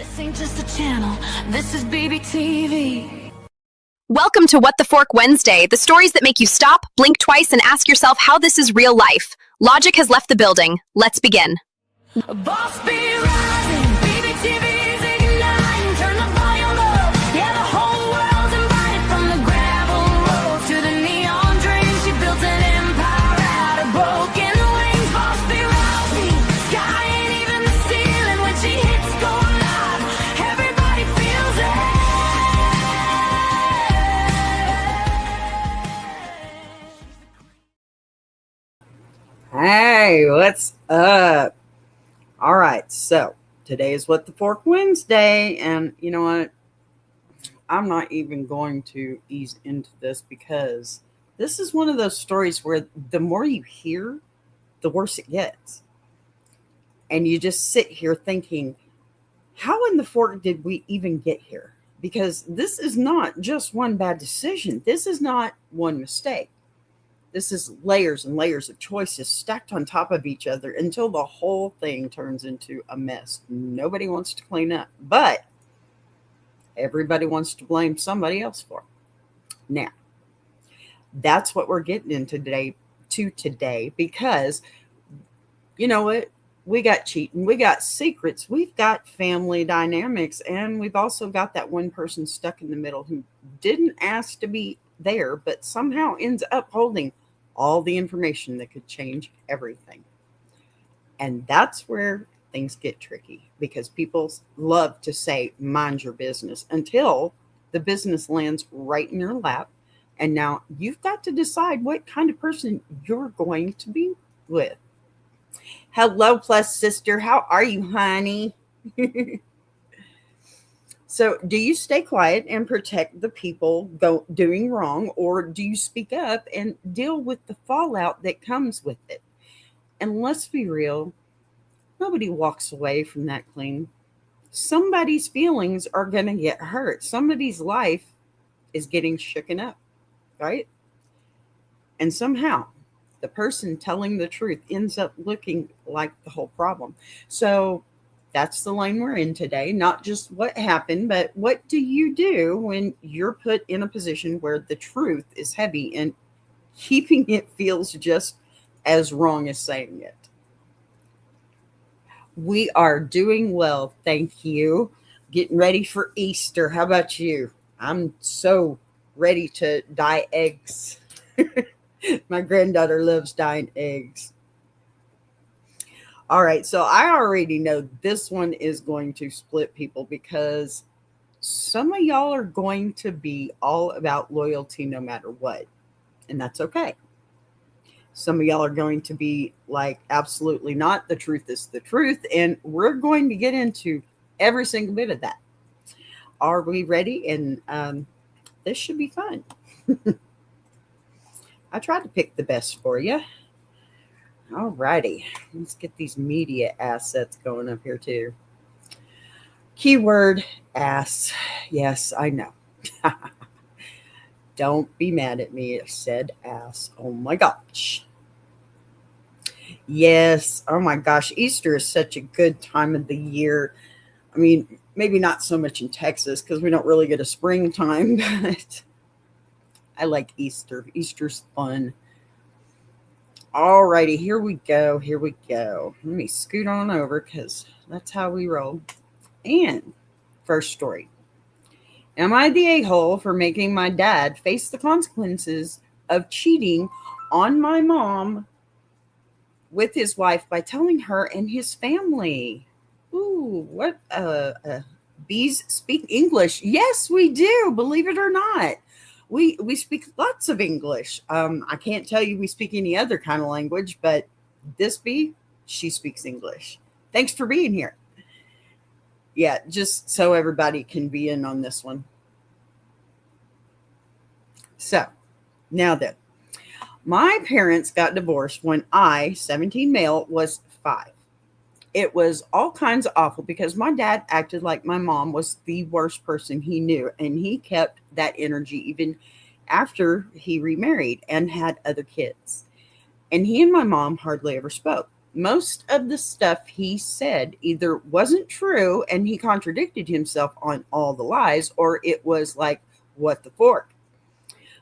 This ain't just a channel, this is BBTV. Welcome to What the Fork Wednesday, the stories that make you stop, blink twice, and ask yourself how this is real life. Logic has left the building. Let's begin. Boss be rising, BBTV's igniting, turn the volume up, yeah, the whole world's invited. From the gravel road to the neon dreams, she built an empire out of broken wings. Boss be rising, sky ain't even the ceiling when she hits go live, everybody feels it. Hey, what's up? All right, so today is What the Fork Wednesday, and you know what? I'm not even going to ease into this because this is one of those stories where the more you hear, the worse it gets. And you just sit here thinking, how in the fork did we even get here? Because this is not just one bad decision. This is not one mistake. This is layers and layers of choices stacked on top of each other until the whole thing turns into a mess. Nobody wants to clean up, but everybody wants to blame somebody else for it. Now, that's what we're getting into today, because you know what? We got cheating, we got secrets, we've got family dynamics, and we've also got that one person stuck in the middle who didn't ask to be there, but somehow ends up holding all the information that could change everything. And that's where things get tricky, because people love to say, mind your business, until the business lands right in your lap. And now you've got to decide what kind of person you're going to be with. Hello, plus sister. How are you, honey? So do you stay quiet and protect the people doing wrong, or do you speak up and deal with the fallout that comes with it? And let's be real, nobody walks away from that clean. Somebody's feelings are going to get hurt. Somebody's life is getting shooken up, right? And somehow the person telling the truth ends up looking like the whole problem. So that's the lane we're in today. Not just what happened, but what do you do when you're put in a position where the truth is heavy and keeping it feels just as wrong as saying it? We are doing well, thank you. Getting ready for Easter. How about you? I'm so ready to dye eggs. My granddaughter loves dyeing eggs. All right, so I already know this one is going to split people, because some of y'all are going to be all about loyalty no matter what, and that's okay. Some of y'all are going to be like, absolutely not. The truth is the truth, and we're going to get into every single bit of that. Are we ready? And this should be fun. I tried to pick the best for you. All righty, let's get these media assets going up here too. Keyword ass. Yes, I know. Don't be mad at me. I said ass. Oh my gosh. Yes. Oh my gosh. Easter is such a good time of the year. I mean, maybe not so much in Texas because we don't really get a springtime, but I like Easter. Easter's fun. All righty, here we go. Let me scoot on over because that's how we roll. And first story. Am I the a-hole for making my dad face the consequences of cheating on my mom with his wife by telling her and his family? Ooh, what? Bees speak English. Yes, we do. Believe it or not. We speak lots of English. I can't tell you we speak any other kind of language, but this bee, she speaks English. Thanks for being here. Yeah, just so everybody can be in on this one. So, now then, my parents got divorced when I, 17 male, was 5. It was all kinds of awful because my dad acted like my mom was the worst person he knew, and he kept that energy even after he remarried and had other kids. And he and my mom hardly ever spoke. Most of the stuff he said either wasn't true and he contradicted himself on all the lies, or it was like, what the fork?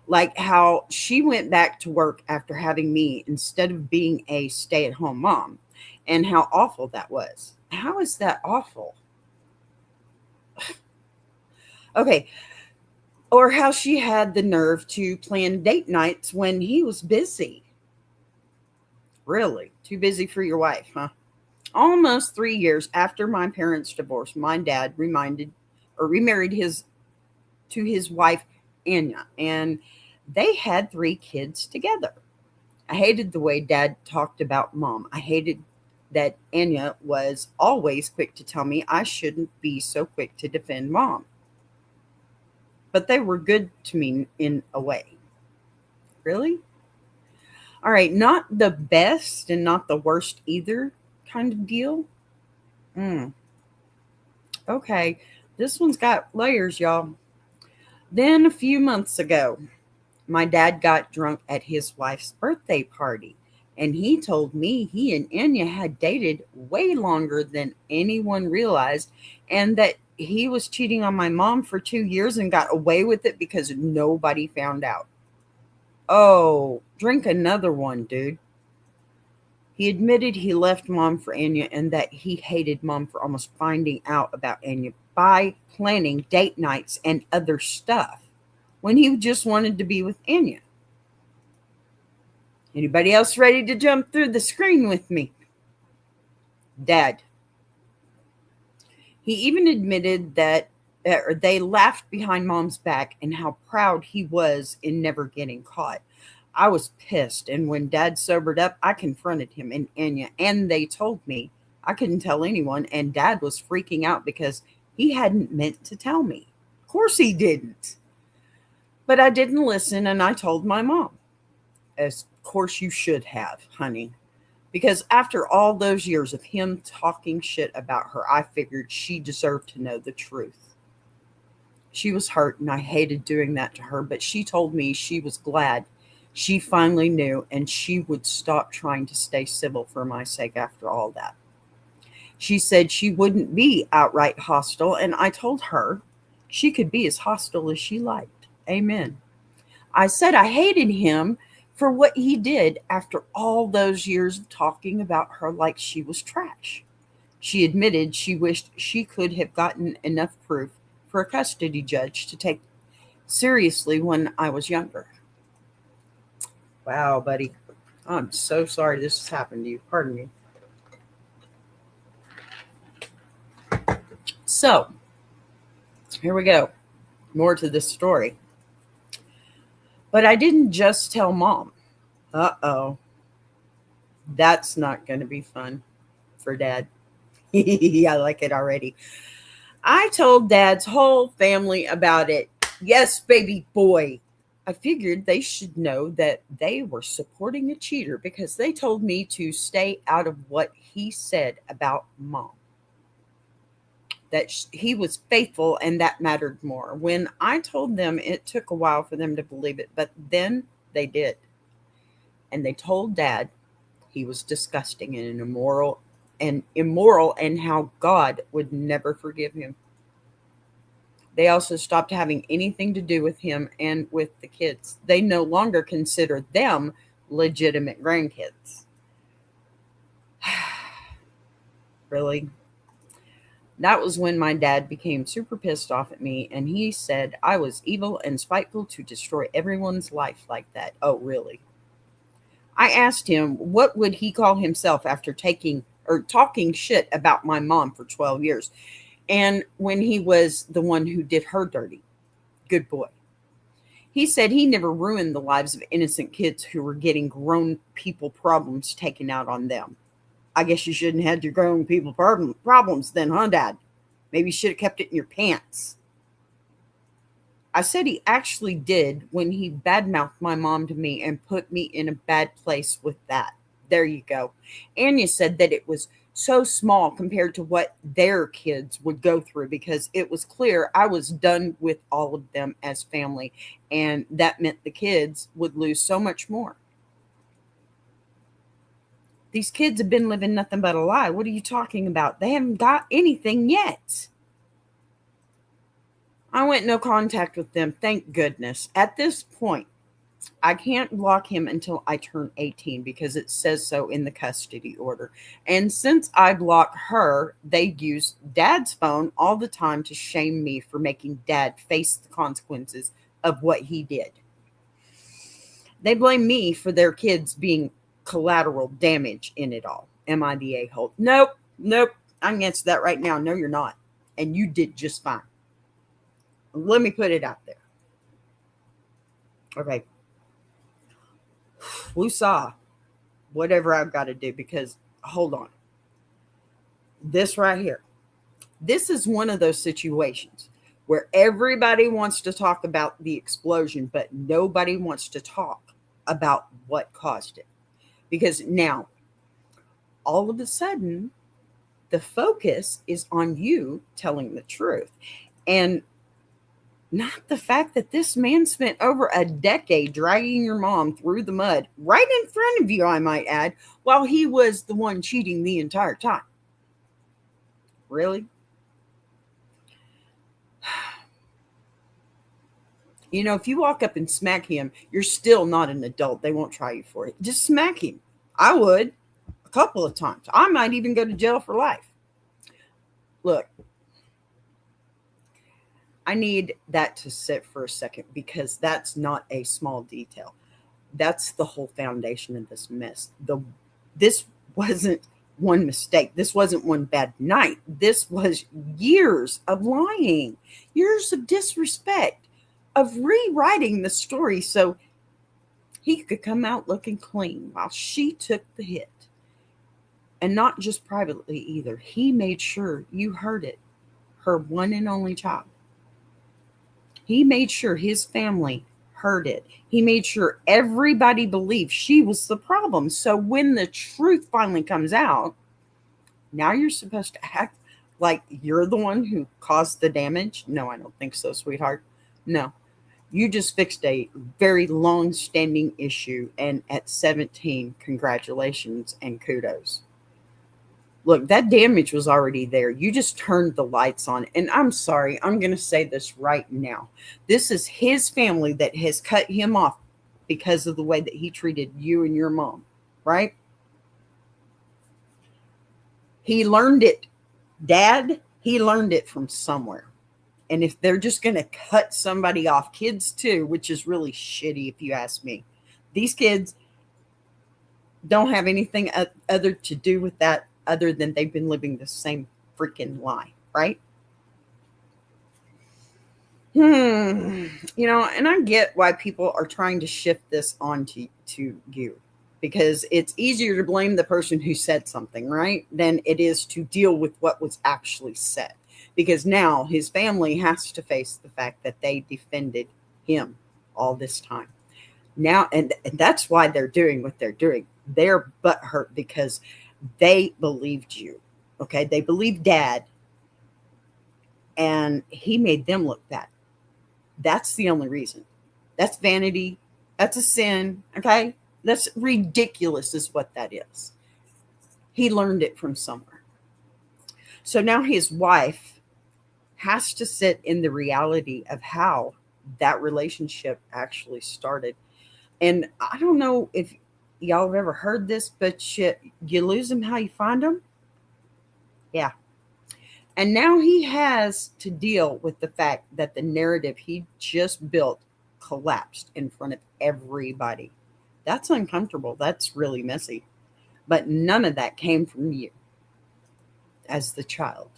Like how she went back to work after having me instead of being a stay at home mom, and how awful that was. How is that awful? Okay. Or how she had the nerve to plan date nights when he was busy. Really? Too busy for your wife, huh? Almost 3 years after my parents' divorce, my dad remarried his wife Anya, and they had 3 kids together. I hated the way Dad talked about Mom. I hated that Anya was always quick to tell me I shouldn't be so quick to defend Mom. But they were good to me in a way. Really? All right, not the best and not the worst either kind of deal. Mm, okay, this one's got layers, y'all. Then a few months ago, my dad got drunk at his wife's birthday party, and he told me he and Anya had dated way longer than anyone realized, and that he was cheating on my mom for 2 years and got away with it because nobody found out. Oh, drink another one, dude. He admitted he left Mom for Anya and that he hated Mom for almost finding out about Anya by planning date nights and other stuff when he just wanted to be with Anya. Anybody else ready to jump through the screen with me? Dad. He even admitted that they laughed behind Mom's back and how proud he was in never getting caught. I was pissed, and when Dad sobered up, I confronted him and Anya, and they told me I couldn't tell anyone, and Dad was freaking out because he hadn't meant to tell me. Of course he didn't. But I didn't listen, and I told my mom. As of course you should have, honey. Because after all those years of him talking shit about her, I figured she deserved to know the truth. She was hurt, and I hated doing that to her, but she told me she was glad she finally knew, and she would stop trying to stay civil for my sake after all that. She said she wouldn't be outright hostile, and I told her she could be as hostile as she liked. Amen. I said I hated him for what he did after all those years of talking about her like she was trash. She admitted she wished she could have gotten enough proof for a custody judge to take seriously when I was younger. Wow, buddy. I'm so sorry this has happened to you. Pardon me. So, here we go. More to this story. But I didn't just tell Mom. Uh-oh. That's not going to be fun for Dad. I like it already. I told Dad's whole family about it. Yes, baby boy. I figured they should know that they were supporting a cheater because they told me to stay out of what he said about Mom. That he was faithful and that mattered more. When I told them, it took a while for them to believe it, but then they did. And they told Dad he was disgusting and immoral and how God would never forgive him. They also stopped having anything to do with him and with the kids. They no longer consider them legitimate grandkids. Really? That was when my dad became super pissed off at me, and he said I was evil and spiteful to destroy everyone's life like that. Oh, really? I asked him what would he call himself after talking shit about my mom for 12 years. And when he was the one who did her dirty. Good boy. He said he never ruined the lives of innocent kids who were getting grown people problems taken out on them. I guess you shouldn't have had your grown people problems then, huh, Dad? Maybe you should have kept it in your pants. I said he actually did when he badmouthed my mom to me and put me in a bad place with that. There you go. Anya said that it was so small compared to what their kids would go through because it was clear I was done with all of them as family, and that meant the kids would lose so much more. These kids have been living nothing but a lie. What are you talking about? They haven't got anything yet. I went no contact with them, thank goodness. At this point, I can't block him until I turn 18 because it says so in the custody order. And since I block her, they use dad's phone all the time to shame me for making dad face the consequences of what he did. They blame me for their kids being collateral damage in it all. Am I the a-hole? Nope. I can answer that right now. No, you're not. And you did just fine. Let me put it out there. Okay. Woosah. Whatever I've got to do, because hold on. This right here. This is one of those situations where everybody wants to talk about the explosion, but nobody wants to talk about what caused it. Because now, all of a sudden, the focus is on you telling the truth. And not the fact that this man spent over a decade dragging your mom through the mud, right in front of you, I might add, while he was the one cheating the entire time. Really? You know, if you walk up and smack him, you're still not an adult. They won't try you for it. Just smack him. I would a couple of times. I might even go to jail for life. Look, I need that to sit for a second because that's not a small detail. That's the whole foundation of this mess. This wasn't one mistake. This wasn't one bad night. This was years of lying, years of disrespect, of rewriting the story so he could come out looking clean while she took the hit. And not just privately either. He made sure you heard it. Her one and only child. He made sure his family heard it. He made sure everybody believed she was the problem. So when the truth finally comes out, now you're supposed to act like you're the one who caused the damage. No, I don't think so, sweetheart. No. You just fixed a very long-standing issue, and at 17, congratulations and kudos. Look, that damage was already there. You just turned the lights on. And I'm sorry, I'm going to say this right now. This is his family that has cut him off because of the way that he treated you and your mom, right? He learned it. Dad, he learned it from somewhere. And if they're just going to cut somebody off, kids too, which is really shitty if you ask me. These kids don't have anything other to do with that other than they've been living the same freaking lie, right? You know, and I get why people are trying to shift this onto you. Because it's easier to blame the person who said something, right? Than it is to deal with what was actually said. Because now his family has to face the fact that they defended him all this time. Now, and that's why they're doing what they're doing. They're butthurt because they believed you. Okay? They believed Dad. And he made them look bad. That's the only reason. That's vanity. That's a sin. Okay? That's ridiculous is what that is. He learned it from somewhere. So now his wife has to sit in the reality of how that relationship actually started. And I don't know if y'all have ever heard this, but shit, you lose them how you find them. Yeah. And now he has to deal with the fact that the narrative he just built collapsed in front of everybody. That's uncomfortable. That's really messy. But none of that came from you as the child.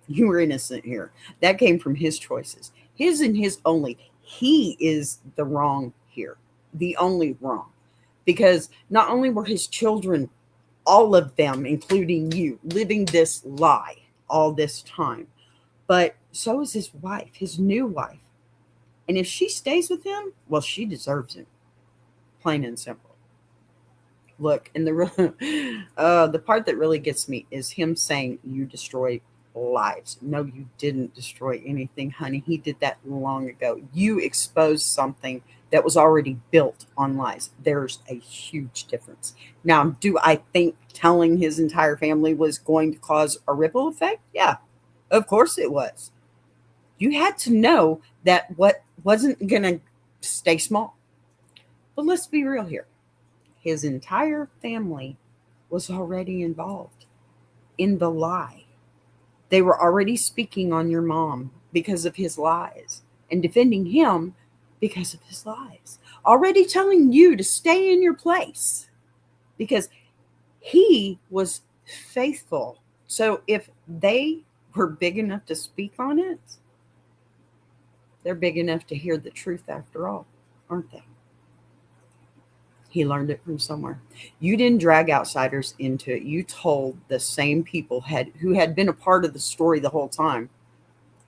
You were innocent here. That came from his choices. His and his only. He is the wrong here. The only wrong. Because not only were his children, all of them, including you, living this lie all this time, but so is his wife, his new wife. And if she stays with him, well, she deserves it. Plain and simple. Look, and the part that really gets me is him saying you destroyed lives. No, you didn't destroy anything, honey. He did that long ago. You exposed something that was already built on lies. There's a huge difference. Now, do I think telling his entire family was going to cause a ripple effect? Yeah, of course it was. You had to know that what wasn't going to stay small. But let's be real here. His entire family was already involved in the lie. They were already speaking on your mom because of his lies and defending him because of his lies. Already telling you to stay in your place because he was faithful. So if they were big enough to speak on it, they're big enough to hear the truth after all, aren't they? He learned it from somewhere. You didn't drag outsiders into it. You told the same people who had been a part of the story the whole time.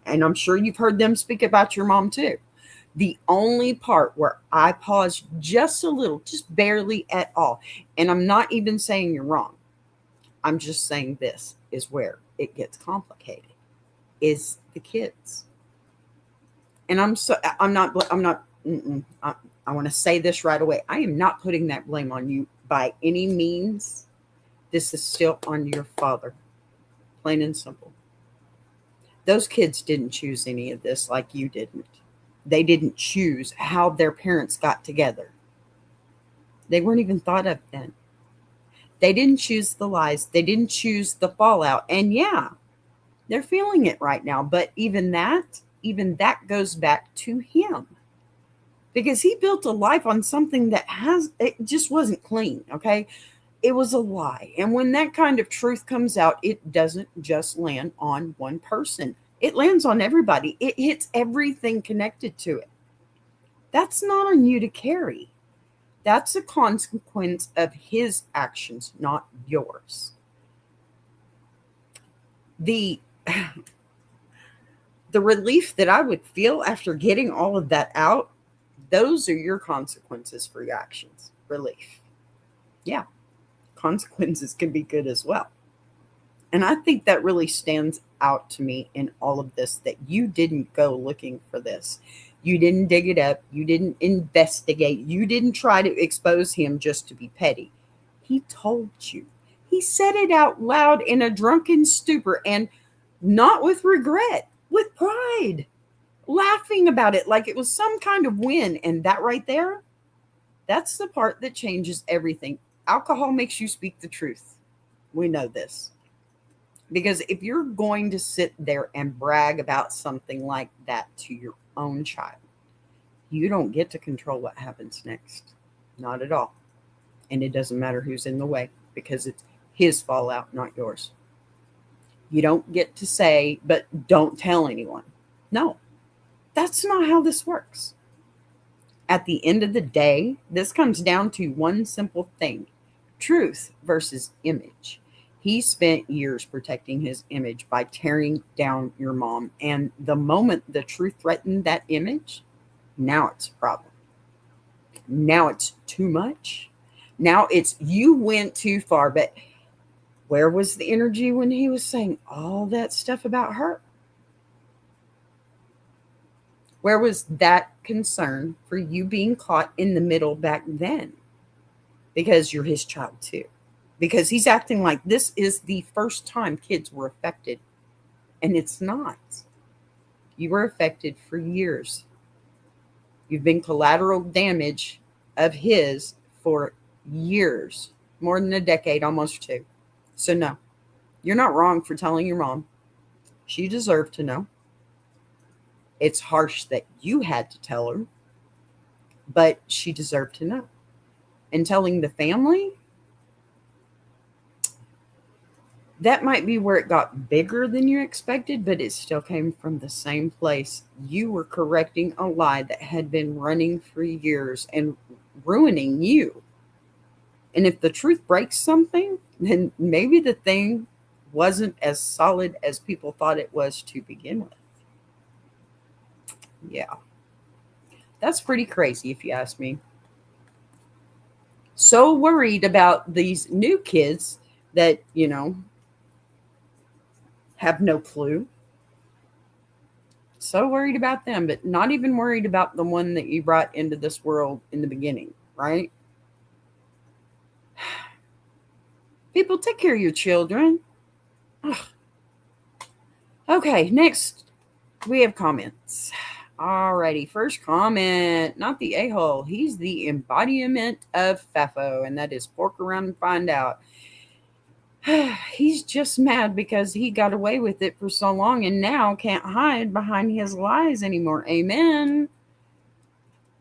And I'm sure you've heard them speak about your mom too. The only part where I paused just a little, just barely at all, and I'm not even saying you're wrong. I'm just saying this is where it gets complicated, is the kids. And I want to say this right away. I am not putting that blame on you by any means. This is still on your father, plain and simple. Those kids didn't choose any of this like you didn't. They didn't choose how their parents got together. They weren't even thought of then. They didn't choose the lies. They didn't choose the fallout. And yeah, they're feeling it right now. But even that goes back to him. Because he built a life on something that it just wasn't clean, okay? It was a lie. And when that kind of truth comes out, it doesn't just land on one person. It lands on everybody. It hits everything connected to it. That's not on you to carry. That's a consequence of his actions, not yours. The relief that I would feel after getting all of that out, those are your consequences for your actions. Relief. Yeah, consequences can be good as well. And I think that really stands out to me in all of this, that you didn't go looking for this. You didn't dig it up. You didn't investigate. You didn't try to expose him just to be petty. He told you. He said it out loud in a drunken stupor, and not with regret, with pride, laughing about it like it was some kind of win. And that right there, that's the part that changes everything. Alcohol makes you speak the truth. We know this. Because if you're going to sit there and brag about something like that to your own child, you don't get to control what happens next. Not at all. And it doesn't matter who's in the way, because it's his fallout, not yours. You don't get to say, but don't tell anyone. No, that's not how this works. At the end of the day, this comes down to one simple thing: truth versus image. He spent years protecting his image by tearing down your mom. And the moment the truth threatened that image, now it's a problem. Now it's too much. Now it's you went too far. But where was the energy when he was saying all that stuff about her? Where was that concern for you being caught in the middle back then? Because you're his child too. Because he's acting like this is the first time kids were affected. And it's not. You were affected for years. You've been collateral damage of his for years. More than a decade, almost two. So no, you're not wrong for telling your mom. She deserved to know. It's harsh that you had to tell her, but she deserved to know. And telling the family, that might be where it got bigger than you expected, but it still came from the same place. You were correcting a lie that had been running for years and ruining you. And if the truth breaks something, then maybe the thing wasn't as solid as people thought it was to begin with. Yeah. That's pretty crazy if you ask me. So worried about these new kids that, have no clue. So worried about them, but not even worried about the one that you brought into this world in the beginning, right? People, take care of your children. Ugh. Okay, next we have comments. Alrighty, first comment. Not the a-hole. He's the embodiment of FAFO, and that is fork around and find out. He's just mad because he got away with it for so long and now can't hide behind his lies anymore. Amen.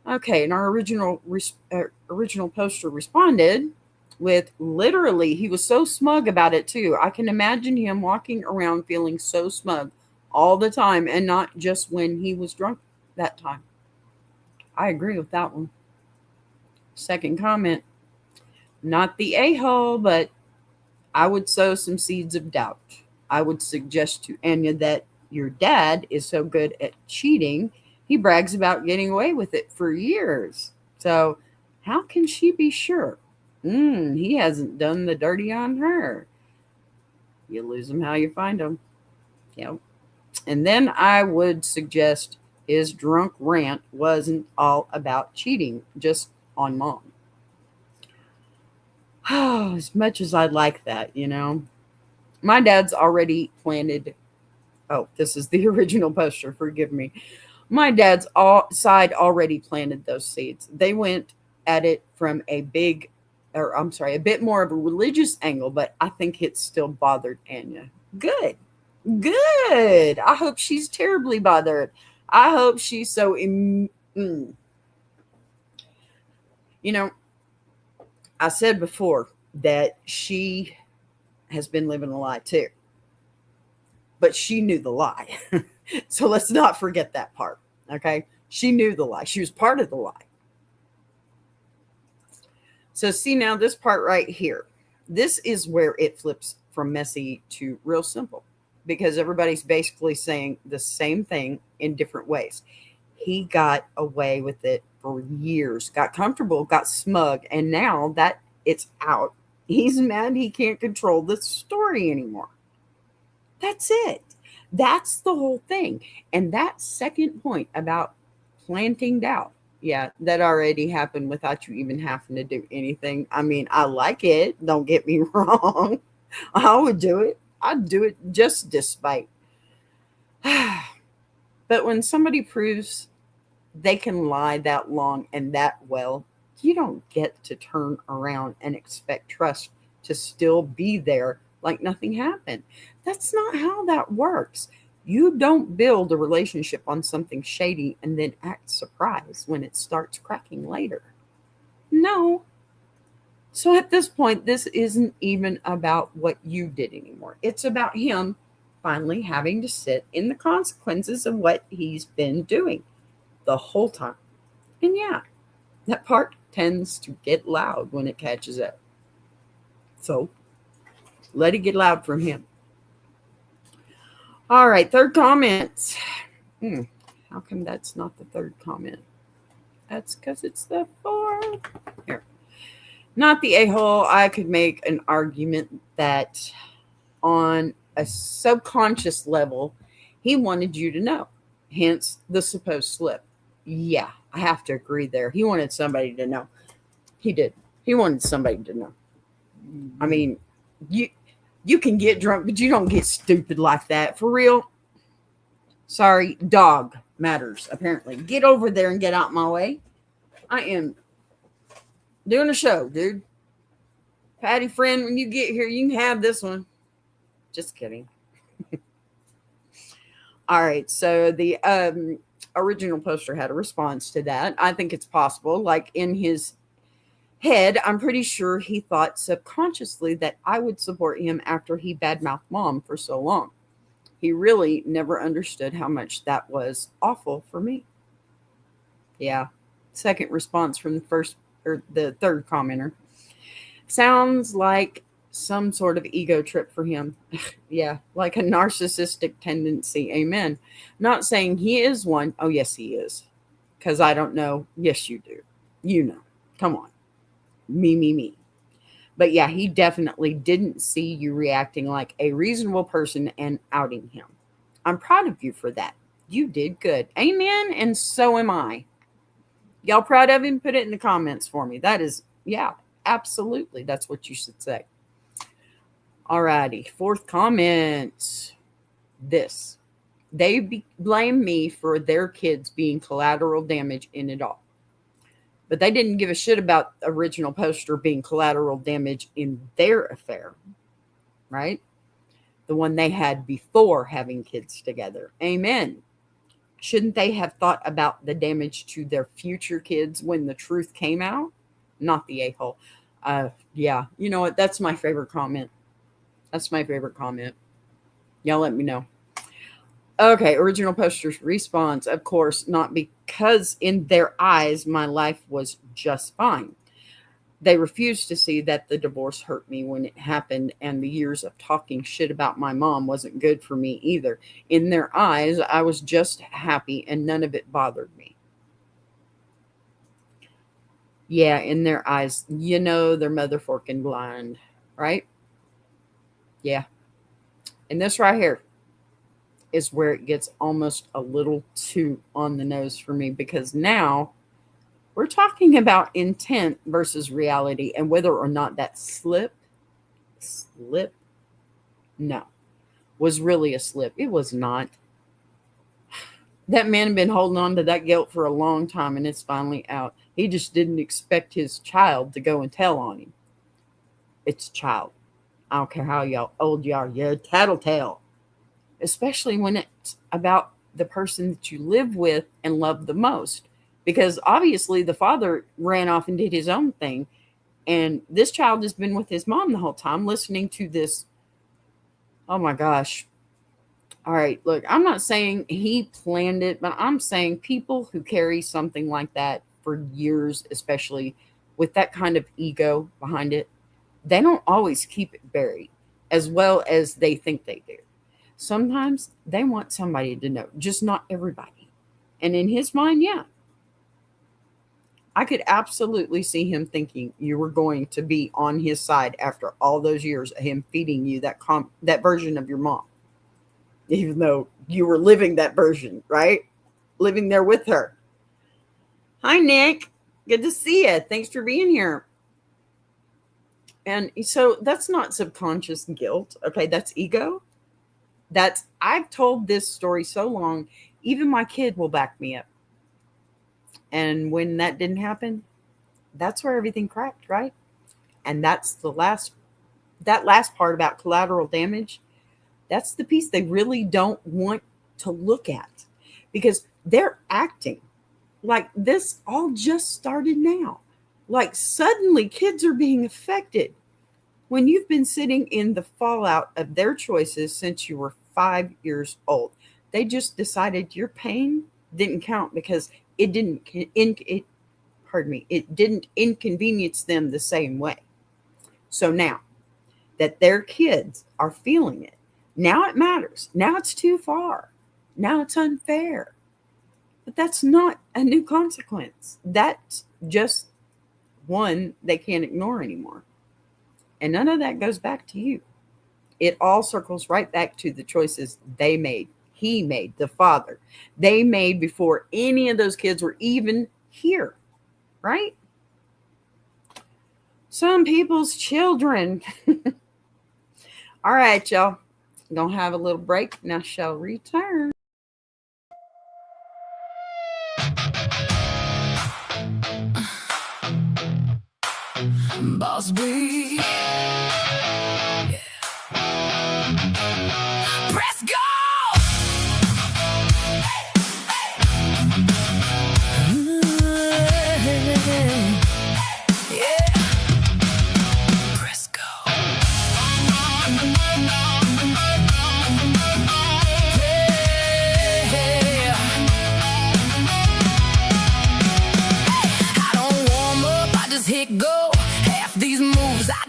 Okay, and our original poster responded with, literally, he was so smug about it too. I can imagine him walking around feeling so smug all the time and not just when he was drunk that time. I agree with that one. Second comment. Not the a-hole, but I would sow some seeds of doubt. I would suggest to Anya that your dad is so good at cheating, he brags about getting away with it for years. So how can she be sure? He hasn't done the dirty on her. You lose them how you find them. Yep. And then I would suggest his drunk rant wasn't all about cheating, just on mom. Oh, as much as I'd like that, My dad's already planted. Oh, this is the original poster. Forgive me. My dad's side already planted those seeds. They went at it from a bit more of a religious angle, but I think it still bothered Anya. Good. I hope she's terribly bothered. I hope she's so I said before that she has been living a lie too. But she knew the lie. So let's not forget that part. Okay? She knew the lie. She was part of the lie. So see now this part right here. This is where it flips from messy to real simple. Because everybody's basically saying the same thing in different ways. He got away with it for years, got comfortable, got smug, and now that it's out, he's mad he can't control the story anymore. That's it. That's the whole thing. And that second point about planting doubt, yeah, that already happened without you even having to do anything. I mean, I like it. Don't get me wrong. I would do it. I'd do it just despite. But when somebody proves they can lie that long and that well, you don't get to turn around and expect trust to still be there like nothing happened. That's not how that works. You don't build a relationship on something shady and then act surprised when it starts cracking later. No. So at this point, this isn't even about what you did anymore. It's about him finally having to sit in the consequences of what he's been doing the whole time. And yeah, that part tends to get loud when it catches up. So let it get loud from him. All right, third comment. How come that's not the third comment? That's because it's the fourth. Here. Not the a-hole. I could make an argument that on a subconscious level, he wanted you to know. Hence the supposed slip. Yeah, I have to agree there. He wanted somebody to know. He did. He wanted somebody to know. I mean, you can get drunk, but you don't get stupid like that. For real. Sorry, dog matters, apparently. Get over there and get out my way. I am doing a show, dude. Patty friend, when you get here, you can have this one. Just kidding. All right, so the original poster had a response to that. I think it's possible. Like in his head, I'm pretty sure he thought subconsciously that I would support him after he badmouthed mom for so long. He really never understood how much that was awful for me. Yeah. Second response from the third commenter. Sounds like some sort of ego trip for him. Yeah, like a narcissistic tendency. Amen. Not saying he is one. Oh, yes, he is. Because I don't know. Yes, you do. You know. Come on. Me. But yeah, he definitely didn't see you reacting like a reasonable person and outing him. I'm proud of you for that. You did good. Amen. And so am I. Y'all proud of him? Put it in the comments for me. That is, yeah, absolutely. That's what you should say. All righty. Fourth comment. This. They blame me for their kids being collateral damage in it all. But they didn't give a shit about the original poster being collateral damage in their affair. Right? The one they had before having kids together. Amen. Shouldn't they have thought about the damage to their future kids when the truth came out? Not the a-hole. Yeah, you know what? That's my favorite comment. That's my favorite comment. Y'all let me know. Okay, original poster's response. Of course, not because in their eyes my life was just fine. They refused to see that the divorce hurt me when it happened, and the years of talking shit about my mom wasn't good for me either. In their eyes, I was just happy, and none of it bothered me. Yeah, in their eyes, you know, they're mother forking blind, right? Yeah. And this right here is where it gets almost a little too on the nose for me, because now we're talking about intent versus reality and whether or not that slip, no, was really a slip. It was not. That man had been holding on to that guilt for a long time, and it's finally out. He just didn't expect his child to go and tell on him. It's a child. I don't care how old you are. You're a tattletale. Especially when it's about the person that you live with and love the most. Because obviously the father ran off and did his own thing. And this child has been with his mom the whole time listening to this. Oh my gosh. All right, look, I'm not saying he planned it, but I'm saying people who carry something like that for years, especially with that kind of ego behind it, they don't always keep it buried as well as they think they do. Sometimes they want somebody to know, just not everybody. And in his mind, yeah, I could absolutely see him thinking you were going to be on his side after all those years of him feeding you that version of your mom, even though you were living that version, right? Living there with her. Hi, Nick. Good to see you. Thanks for being here. And so that's not subconscious guilt. Okay, that's ego. I've told this story so long, even my kid will back me up. And when that didn't happen, that's where everything cracked, right? And that's that last part about collateral damage. That's the piece they really don't want to look at, because they're acting like this all just started now. Like suddenly kids are being affected when you've been sitting in the fallout of their choices since you were 5 years old. They just decided your pain didn't count because it didn't inconvenience them the same way. So now that their kids are feeling it, now it matters. Now it's too far. Now it's unfair. But that's not a new consequence. That's just one they can't ignore anymore. And none of that goes back to you. It all circles right back to the choices they made. He made, the father. They made before any of those kids were even here, right? Some people's children. All right, y'all. Gonna have a little break. Now shall return. Boss B. Yeah. Press go! Yeah. Press go. Yeah. I don't warm up, I just hit go. Half these moves I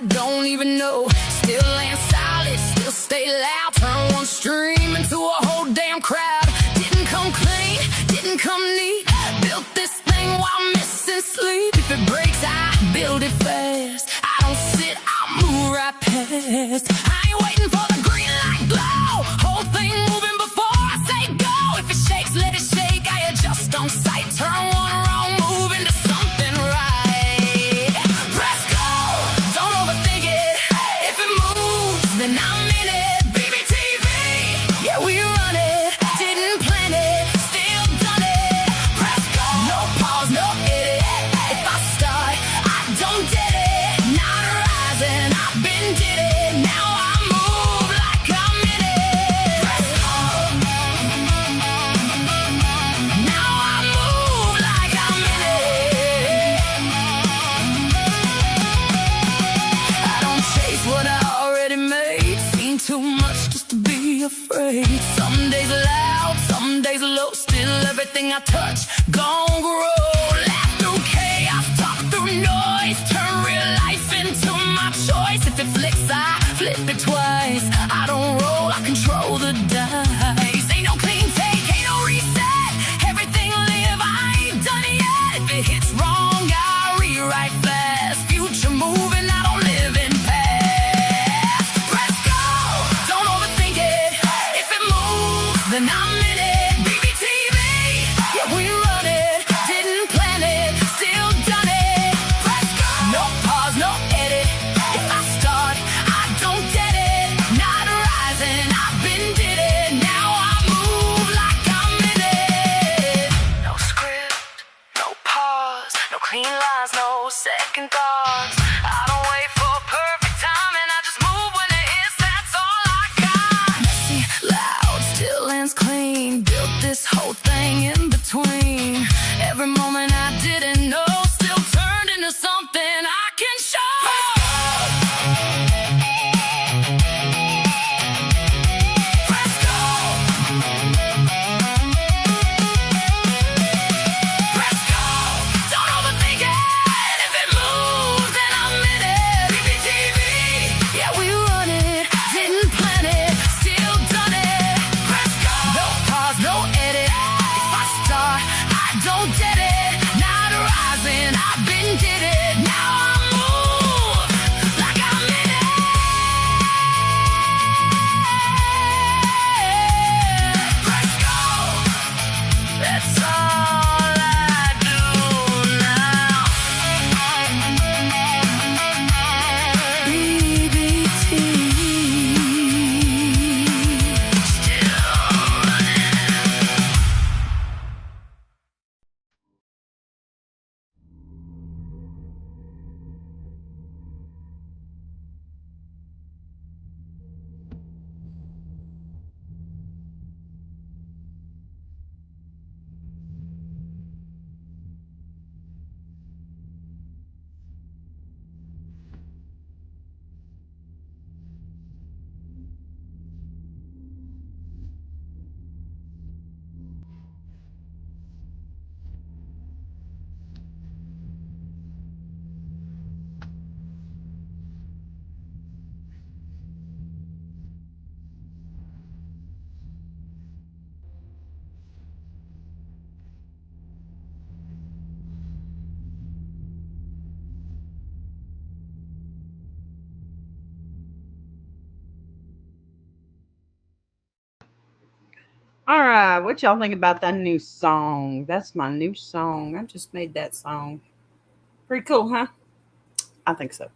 afraid. Some days loud, some days low. Still everything I touch gon' grow. Laugh through chaos, talk through noise. Turn real life into my choice. If it flicks, I flip it twice. I don't roll, I control the dice. Ain't no clean take, ain't no reset. Everything live, I ain't done yet. If it hits wrong, I rewrite fast. Future moving, I don't live in past. Press go, don't overthink it. If it moves, then I'm in it. BBTV, yeah, we run it. Didn't plan it, still done it. Press go, no pause, no edit. If I start, I don't get it. Not rising, I've been did it. Now I move like I'm in it. No script, no pause, no clean lines, no second thoughts. I don't wait for perfect timing, I just move when it hits, that's all I got. Messy, loud, still ends clean. Built this whole thing in between. Every moment I didn't know still turned into something I can show. Press go. Press go. Don't overthink it. If it moves, then I'm in it. BBTV, yeah, we run it. Didn't plan it, still done it. Press go. No pause, no edit. If I start, I don't get it. Not rising, I've been did it. Now I move like I'm in it. Press go. That's all I do now. BBTV. Still running. All right, what y'all think about that new song? That's my new song. I just made that song. Pretty cool, huh? I think so.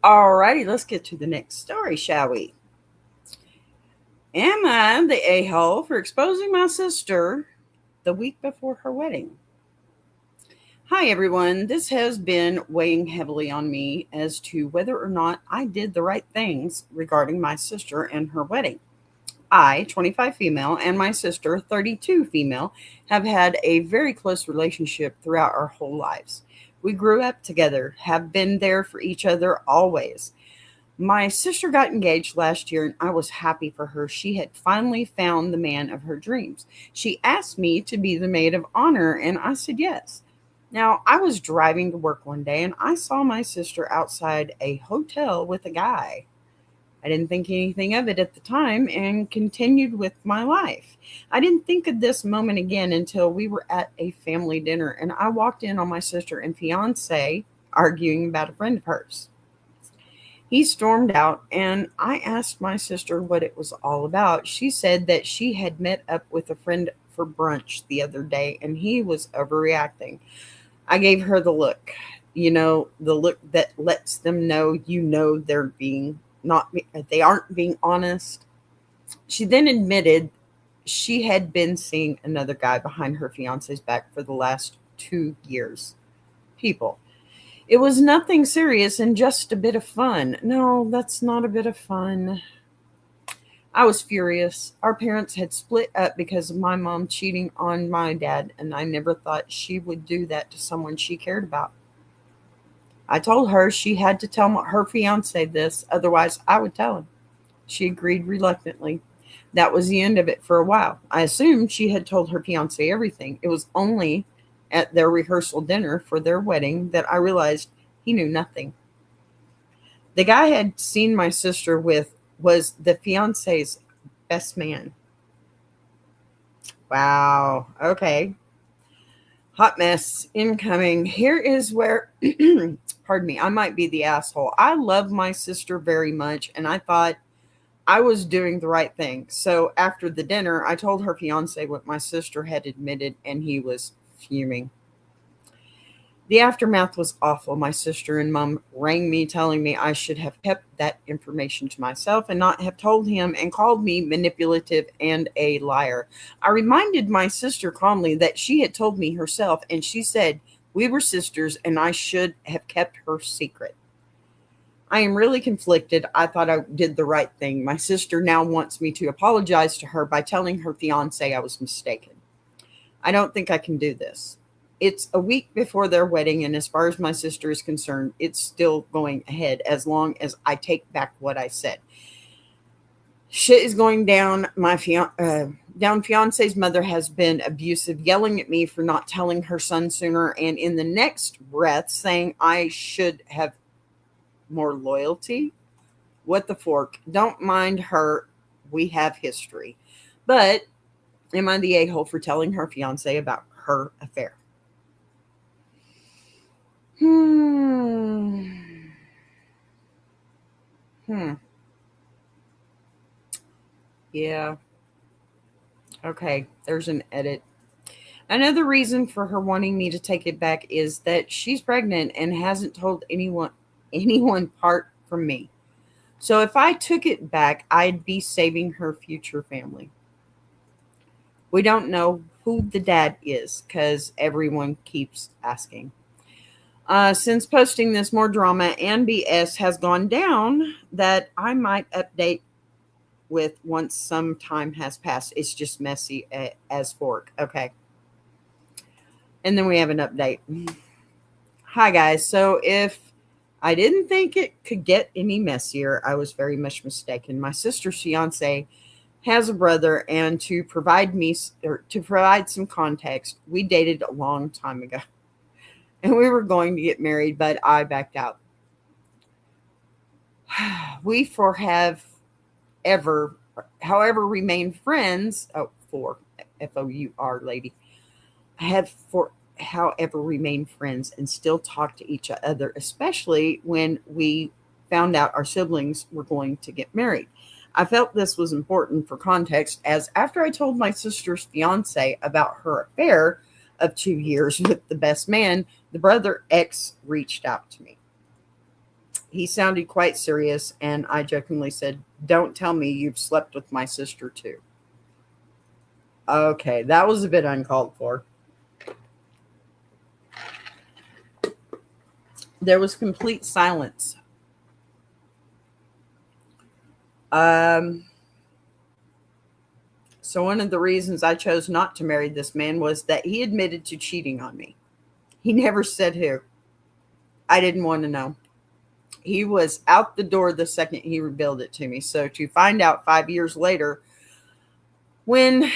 All righty, let's get to the next story, shall we? Am I the a-hole for exposing my sister the week before her wedding? Hi, everyone. This has been weighing heavily on me as to whether or not I did the right things regarding my sister and her wedding. I, 25 female, and my sister, 32 female, have had a very close relationship throughout our whole lives. We grew up together, have been there for each other always. My sister got engaged last year, and I was happy for her. She had finally found the man of her dreams. She asked me to be the maid of honor, and I said yes. Now, I was driving to work one day, and I saw my sister outside a hotel with a guy. I didn't think anything of it at the time and continued with my life. I didn't think of this moment again until we were at a family dinner, and I walked in on my sister and fiance arguing about a friend of hers. He stormed out, and I asked my sister what it was all about. She said that she had met up with a friend for brunch the other day, and he was overreacting. I gave her the look, the look that lets them know, they're being not, they aren't being honest. She then admitted she had been seeing another guy behind her fiance's back for the last 2 years. People, it was nothing serious and just a bit of fun. No, that's not a bit of fun. I was furious. Our parents had split up because of my mom cheating on my dad, and I never thought she would do that to someone she cared about. I told her she had to tell her fiance this, otherwise I would tell him. She agreed reluctantly. That was the end of it for a while. I assumed she had told her fiance everything. It was only at their rehearsal dinner for their wedding that I realized he knew nothing. The guy I had seen my sister with was the fiance's best man. Wow. Okay. Hot mess incoming. Here is where, pardon me, I might be the asshole. I love my sister very much, and I thought I was doing the right thing. So after the dinner, I told her fiance what my sister had admitted, and he was fuming. The aftermath was awful. My sister and mom rang me telling me I should have kept that information to myself and not have told him, and called me manipulative and a liar. I reminded my sister calmly that she had told me herself, and she said we were sisters and I should have kept her secret. I am really conflicted. I thought I did the right thing. My sister now wants me to apologize to her by telling her fiance I was mistaken. I don't think I can do this. It's a week before their wedding, and as far as my sister is concerned, it's still going ahead as long as I take back what I said. Shit is going down. Fiance's mother has been abusive, yelling at me for not telling her son sooner, and in the next breath saying I should have more loyalty. What the fork? Don't mind her. We have history. But am I the a-hole for telling her fiance about her affair? Hmm. Yeah. Okay. There's an edit. Another reason for her wanting me to take it back is that she's pregnant and hasn't told anyone apart from me. So if I took it back, I'd be saving her future family. We don't know who the dad is because everyone keeps asking. Since posting this, more drama and BS has gone down that I might update with once some time has passed. It's just messy as fork. Okay. And then we have an update. Hi, guys. So if I didn't think it could get any messier, I was very much mistaken. My sister's fiance has a brother, and to provide some context, we dated a long time ago. And we were going to get married, but I backed out. We however, remain friends. F-O-U-R, lady. However, remain friends and still talk to each other, especially when we found out our siblings were going to get married. I felt this was important for context, as after I told my sister's fiance about her affair of 2 years with the best man, the brother ex reached out to me. He sounded quite serious, and I jokingly said, "Don't tell me you've slept with my sister too." Okay, that was a bit uncalled for. There was complete silence. So one of the reasons I chose not to marry this man was that he admitted to cheating on me. He never said who. I didn't want to know. He was out the door the second he revealed it to me. So to find out 5 years later, when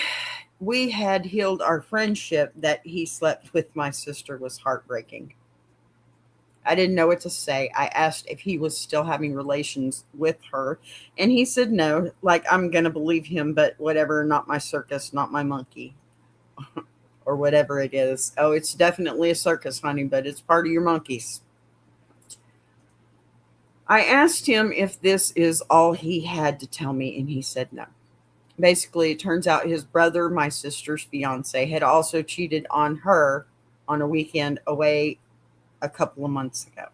we had healed our friendship, that he slept with my sister was heartbreaking. I didn't know what to say. I asked if he was still having relations with her, and he said no. Like, I'm going to believe him, but whatever, not my circus, not my monkey, or whatever it is. Oh, it's definitely a circus, honey, but it's part of your monkeys. I asked him if this is all he had to tell me, and he said no. Basically, it turns out his brother, my sister's fiance, had also cheated on her on a weekend away a couple of months ago.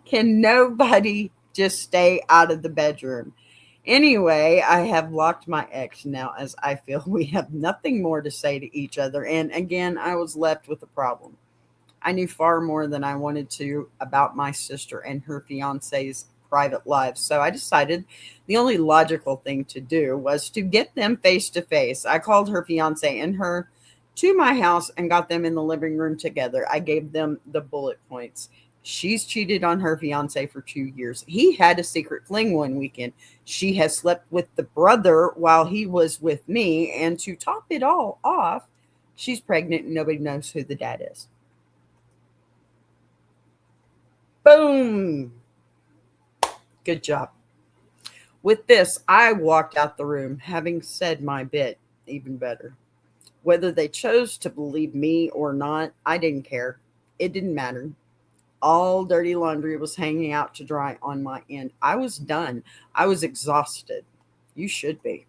Can nobody just stay out of the bedroom? Anyway, I have blocked my ex now, as I feel we have nothing more to say to each other. And again, I was left with a problem. I knew far more than I wanted to about my sister and her fiance's private lives. So I decided the only logical thing to do was to get them face to face. I called her fiance and her to my house and got them in the living room together. I gave them the bullet points. She's cheated on her fiance for 2 years. He had a secret fling one weekend. She has slept with the brother while he was with me. And to top it all off, she's pregnant and nobody knows who the dad is. Boom. Good job. With this, I walked out the room having said my bit. Even better. Whether they chose to believe me or not, I didn't care. It didn't matter. All dirty laundry was hanging out to dry on my end. I was done. I was exhausted. You should be.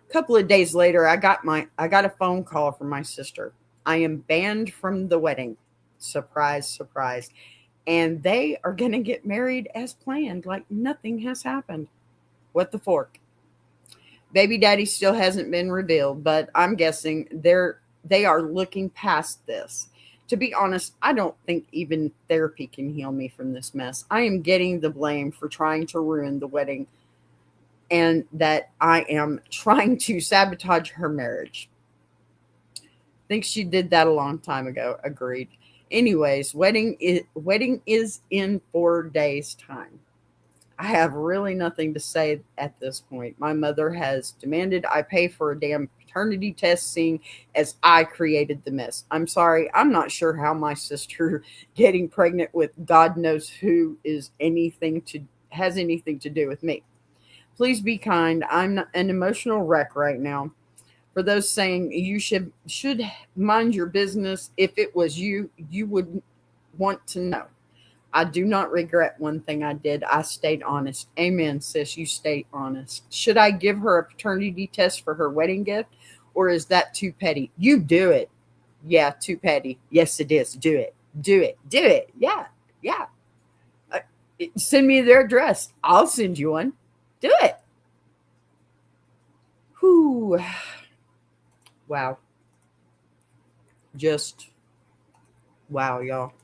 A couple of days later, I got a phone call from my sister. I am banned from the wedding. Surprise, surprise. And they are going to get married as planned, like nothing has happened. What the fork? Baby daddy still hasn't been revealed, but I'm guessing they are looking past this. To be honest, I don't think even therapy can heal me from this mess. I am getting the blame for trying to ruin the wedding and that I am trying to sabotage her marriage. Think she did that a long time ago. Agreed. Anyways, wedding is in 4 days' time. I have really nothing to say at this point. My mother has demanded I pay for a damn paternity test, seeing as I created the mess. I'm sorry. I'm not sure how my sister getting pregnant with God knows who has anything to do with me. Please be kind. I'm an emotional wreck right now. For those saying you should mind your business, if it was you, you would want to know. I do not regret one thing I did. I stayed honest. Amen, sis. You stayed honest. Should I give her a paternity test for her wedding gift, or is that too petty? You do it. Yeah, too petty. Yes, it is. Do it. Do it. Do it. Yeah. Yeah. Send me their address. I'll send you one. Do it. Whew. Wow. Just wow, y'all.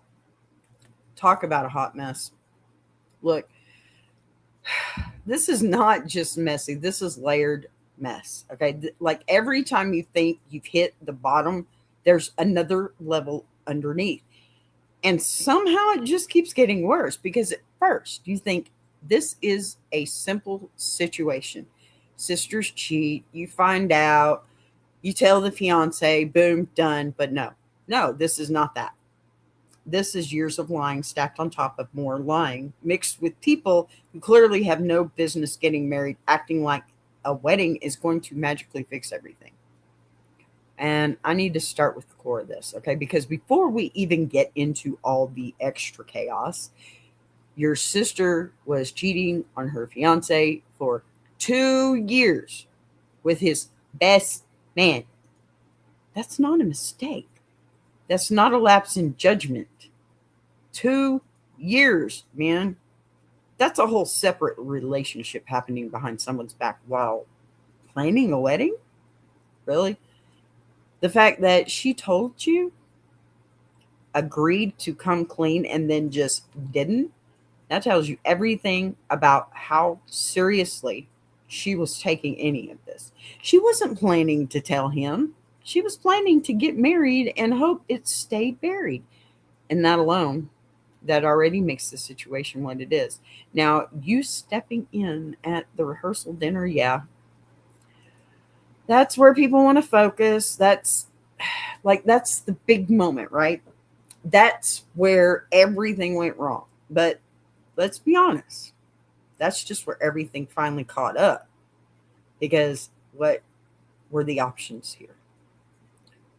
Talk about a hot mess. Look, this is not just messy. This is layered mess. Okay. Like every time you think you've hit the bottom, there's another level underneath. And somehow it just keeps getting worse because at first you think this is a simple situation. Sisters cheat, you find out, you tell the fiance, boom, done. But no, this is not that. This is years of lying stacked on top of more lying, mixed with people who clearly have no business getting married, acting like a wedding is going to magically fix everything. And I need to start with the core of this, okay? Because before we even get into all the extra chaos, your sister was cheating on her fiance for 2 years with his best man. That's not a mistake. That's not a lapse in judgment. 2 years, man. That's a whole separate relationship happening behind someone's back while planning a wedding? Really? The fact that she told you, agreed to come clean, and then just didn't, that tells you everything about how seriously she was taking any of this. She wasn't planning to tell him. She was planning to get married and hope it stayed buried. And that alone, that already makes the situation what it is. Now, you stepping in at the rehearsal dinner, yeah, that's where people want to focus. That's the big moment, right? That's where everything went wrong. But let's be honest, that's just where everything finally caught up. Because what were the options here?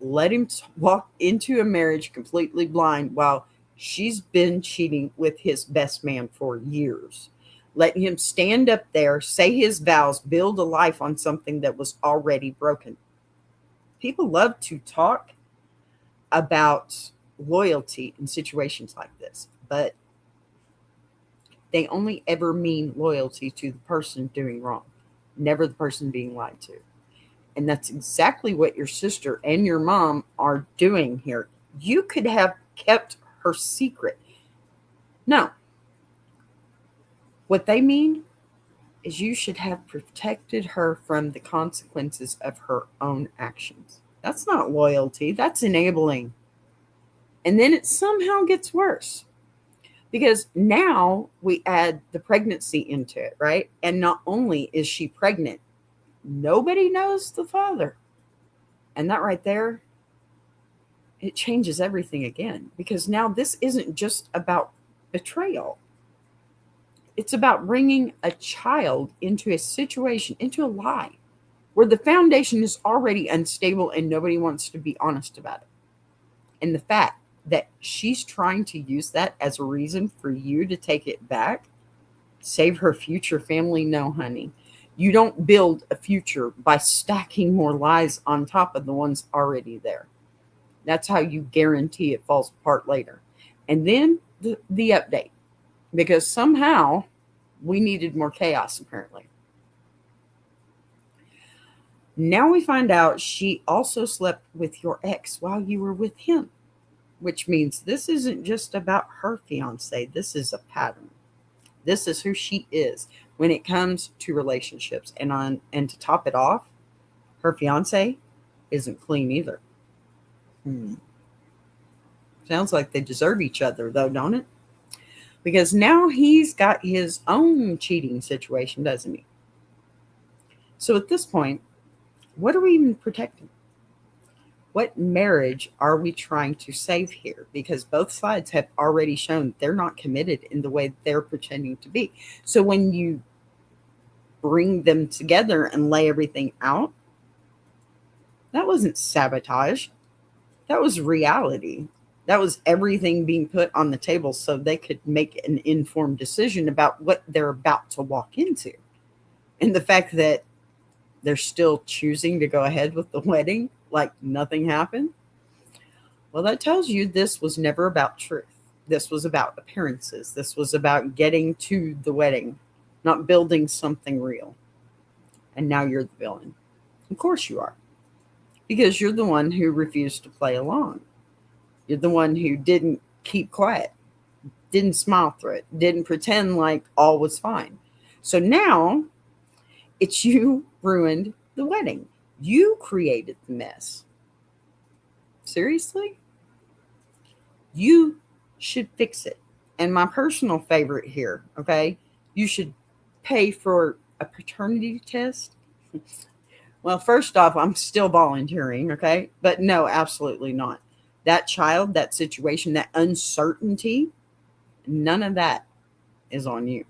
Let him walk into a marriage completely blind while she's been cheating with his best man for years. Let him stand up there, say his vows, build a life on something that was already broken. People love to talk about loyalty in situations like this, but they only ever mean loyalty to the person doing wrong, never the person being lied to. And that's exactly what your sister and your mom are doing here. You could have kept her secret. No. What they mean is you should have protected her from the consequences of her own actions. That's not loyalty. That's enabling. And then it somehow gets worse. Because now we add the pregnancy into it, right? And not only is she pregnant, nobody knows the father. And that right there, it changes everything again. Because now this isn't just about betrayal, it's about bringing a child into a situation, into a lie, where the foundation is already unstable and nobody wants to be honest about it. And the fact that she's trying to use that as a reason for you to take it back, save her future family, no, honey. You don't build a future by stacking more lies on top of the ones already there. That's how you guarantee it falls apart later. And then the update, because somehow we needed more chaos, apparently. Now we find out she also slept with your ex while you were with him, which means this isn't just about her fiance. This is a pattern. This is who she is when it comes to relationships. And to top it off, her fiance isn't clean either. Sounds like they deserve each other, though, don't it? Because now he's got his own cheating situation, doesn't he? So at this point, what are we even protecting? What marriage are we trying to save here? Because both sides have already shown they're not committed in the way they're pretending to be. So when you bring them together and lay everything out, that wasn't sabotage. That was reality. That was everything being put on the table so they could make an informed decision about what they're about to walk into. And the fact that they're still choosing to go ahead with the wedding like nothing happened, well, that tells you this was never about truth. This was about appearances. This was about getting to the wedding, not building something real. And now you're the villain. Of course you are. Because you're the one who refused to play along. You're the one who didn't keep quiet, didn't smile through it, didn't pretend like all was fine. So now it's you ruined the wedding. You created the mess. Seriously? You should fix it. And my personal favorite here, okay? You should pay for a paternity test. Well, first off, I'm still volunteering, okay? But no, absolutely not. That child, that situation, that uncertainty, none of that is on you.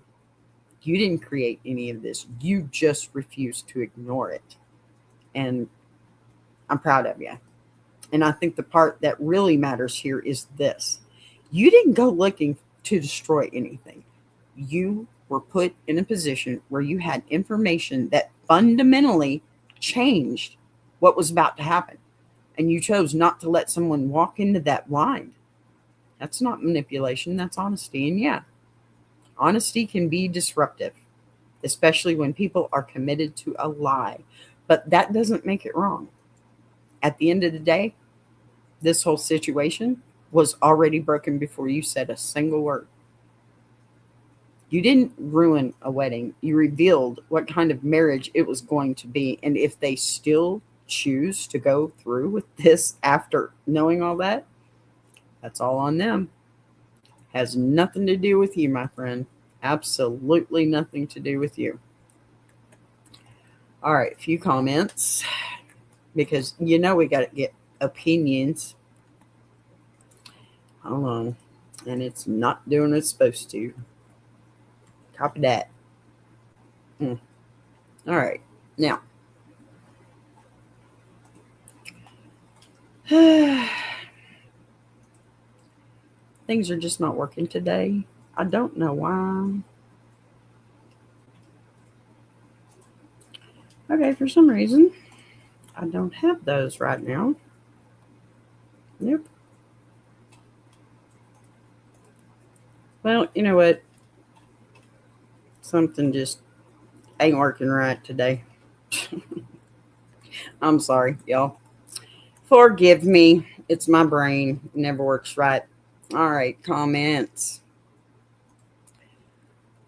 You didn't create any of this. You just refused to ignore it. And I'm proud of you. And I think the part that really matters here is this. You didn't go looking to destroy anything. You were put in a position where you had information that fundamentally changed what was about to happen. And you chose not to let someone walk into that blind. That's not manipulation. That's honesty. And yeah, honesty can be disruptive, especially when people are committed to a lie. But that doesn't make it wrong. At the end of the day, this whole situation was already broken before you said a single word. You didn't ruin a wedding. You revealed what kind of marriage it was going to be. And if they still choose to go through with this after knowing all that, that's all on them. Has nothing to do with you, my friend. Absolutely nothing to do with you. All right, a few comments, because we got to get opinions. Hold on. And it's not doing what it's supposed to. Copy that. All right. Now, things are just not working today. I don't know why. Okay, for some reason, I don't have those right now. Yep. Well, you know what? Something just ain't working right today. I'm sorry, y'all. Forgive me. It's my brain. It never works right. All right, comments.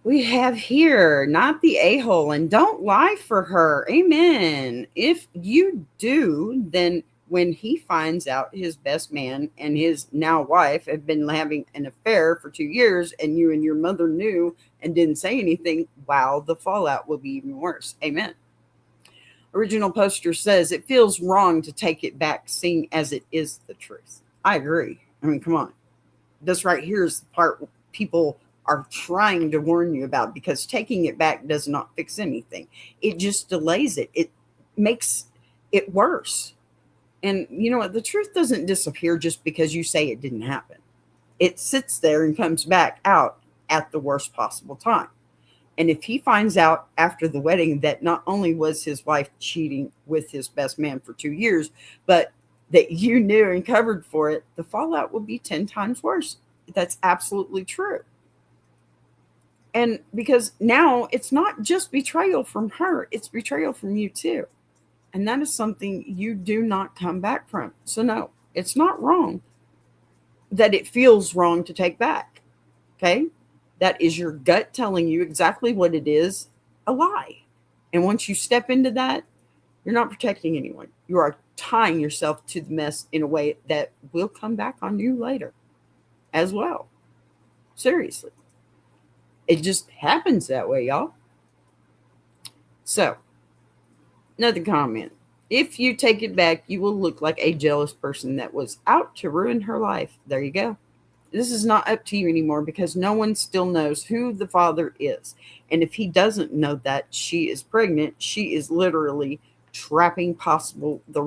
We have here, not the a-hole, and don't lie for her. Amen. If you do, then when he finds out his best man and his now wife have been having an affair for 2 years, and you and your mother knew and didn't say anything, wow, the fallout will be even worse. Amen. Original poster says it feels wrong to take it back, seeing as it is the truth. I agree. I mean, come on. This right here is the part people are trying to warn you about, because taking it back does not fix anything. It just delays it. It makes it worse. And you know what? The truth doesn't disappear just because you say it didn't happen. It sits there and comes back out at the worst possible time. And if he finds out after the wedding that not only was his wife cheating with his best man for 2 years, but that you knew and covered for it, the fallout will be 10 times worse. That's absolutely true. And because now it's not just betrayal from her, it's betrayal from you too. And that is something you do not come back from. So no, it's not wrong that it feels wrong to take back. Okay? That is your gut telling you exactly what it is, a lie. And once you step into that, you're not protecting anyone. You are tying yourself to the mess in a way that will come back on you later as well. Seriously. It just happens that way, y'all. So, another comment. If you take it back, you will look like a jealous person that was out to ruin her life. There you go. This is not up to you anymore, because no one still knows who the father is. And if he doesn't know that she is pregnant, she is literally trapping possibly the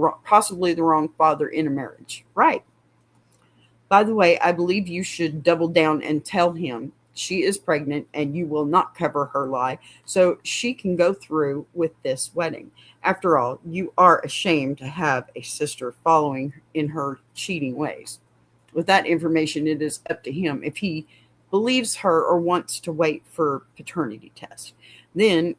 wrong father in a marriage. Right. By the way, I believe you should double down and tell him she is pregnant and you will not cover her lie, so she can go through with this wedding. After all, you are ashamed to have a sister following in her cheating ways. With that information, it is up to him if he believes her or wants to wait for paternity test. Then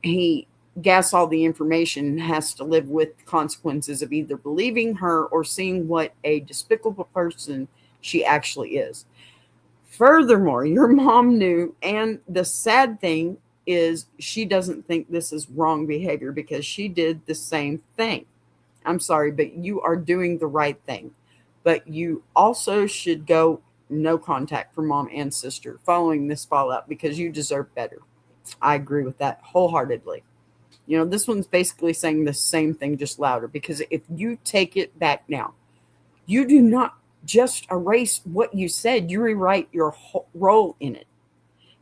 he gas all the information and has to live with the consequences of either believing her or seeing what a despicable person she actually is. Furthermore, your mom knew, and the sad thing is she doesn't think this is wrong behavior because she did the same thing. I'm sorry, but you are doing the right thing. But you also should go no contact for mom and sister following this fallout, because you deserve better. I agree with that wholeheartedly. You know, this one's basically saying the same thing, just louder, because if you take it back now, you do not just erase what you said, you rewrite your whole role in it.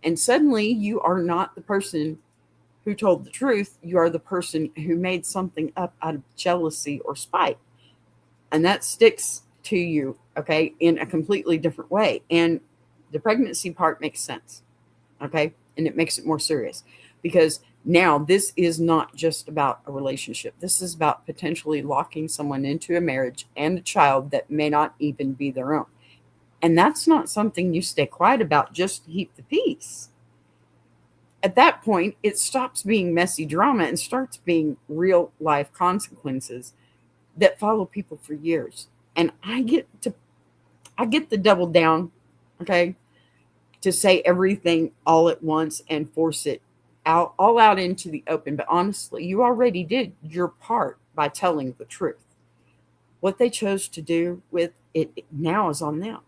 And suddenly you are not the person who told the truth. You are the person who made something up out of jealousy or spite. And that sticks to you, okay, in a completely different way. And the pregnancy part makes sense, okay? And it makes it more serious, because now this is not just about a relationship. This is about potentially locking someone into a marriage and a child that may not even be their own. And that's not something you stay quiet about just to keep the peace. At that point, it stops being messy drama and starts being real life consequences that follow people for years. And I get the double down, okay, to say everything all at once and force it all out into the open. But honestly, you already did your part by telling the truth. What they chose to do with it now is on them.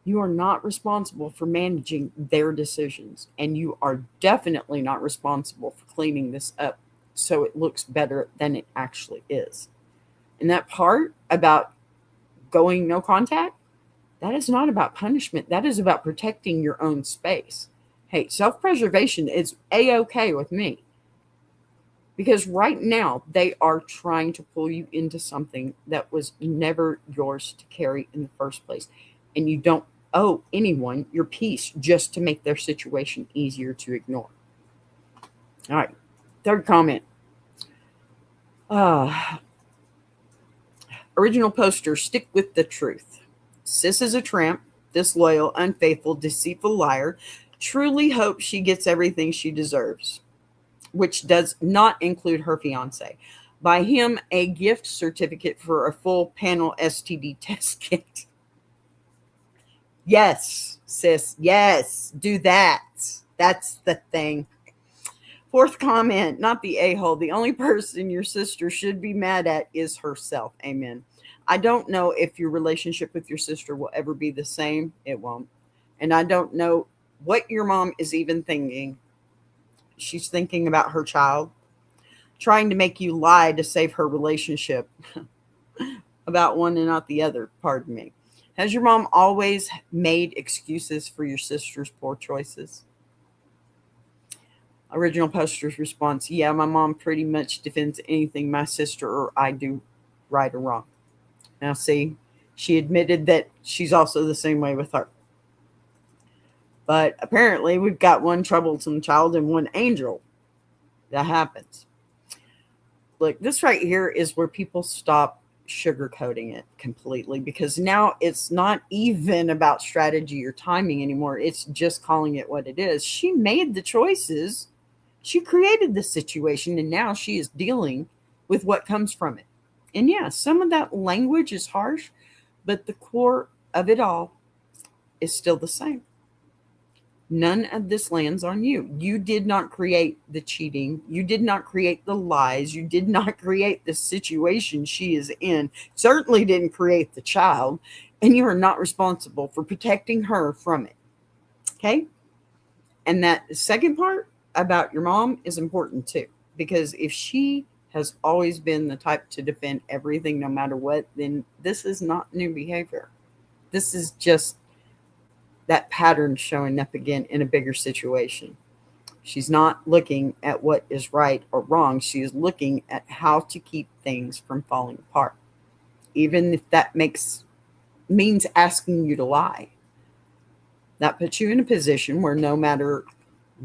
You are not responsible for managing their decisions, and you are definitely not responsible for cleaning this up so it looks better than it actually is. And that part about going no contact, that is not about punishment. That is about protecting your own space. Hey, self-preservation is A-okay with me. Because right now, they are trying to pull you into something that was never yours to carry in the first place. And you don't owe anyone your peace just to make their situation easier to ignore. All right, third comment. Original poster, stick with the truth. Sis is a tramp, disloyal, unfaithful, deceitful liar. Truly hope she gets everything she deserves, which does not include her fiance. Buy him a gift certificate for a full panel STD test kit. Yes, sis. Yes, do that. That's the thing. Fourth comment, not the a-hole. The only person your sister should be mad at is herself. Amen. I don't know if your relationship with your sister will ever be the same. It won't. And I don't know what your mom is even thinking. She's thinking about her child, trying to make you lie to save her relationship about one and not the other. Pardon me. Has your mom always made excuses for your sister's poor choices? Original poster's response, yeah, my mom pretty much defends anything my sister or I do right or wrong. Now, see, she admitted that she's also the same way with her. But apparently, we've got one troublesome child and one angel. That happens. Look, this right here is where people stop sugarcoating it completely, because now it's not even about strategy or timing anymore. It's just calling it what it is. She made the choices. She created the situation, and now she is dealing with what comes from it. And yeah, some of that language is harsh, but the core of it all is still the same. None of this lands on you. You did not create the cheating. You did not create the lies. You did not create the situation she is in. Certainly didn't create the child. And you are not responsible for protecting her from it. Okay? And that second part about your mom is important too. Because if she has always been the type to defend everything no matter what, then this is not new behavior. This is just that pattern showing up again in a bigger situation. She's not looking at what is right or wrong. She is looking at how to keep things from falling apart, even if that means asking you to lie. That puts you in a position where no matter